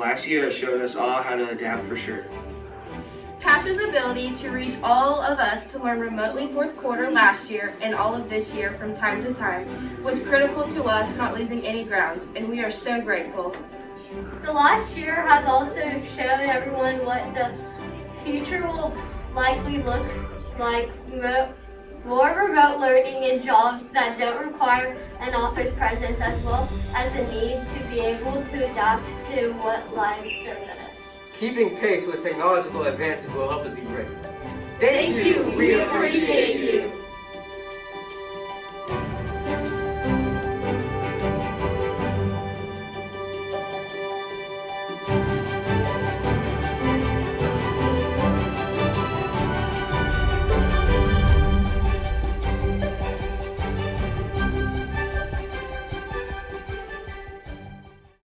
last year has shown us all how to adapt for sure. Cascia's ability to reach all of us to learn remotely fourth quarter last year and all of this year from time to time was critical to us not losing any ground, and we are so grateful. The last year has also shown everyone what the future will likely look like. More remote learning and jobs that don't require an office presence, as well as the need to be able to adapt to what life throws at us. Keeping pace with technological advances will help us be great. Thank you. We appreciate you.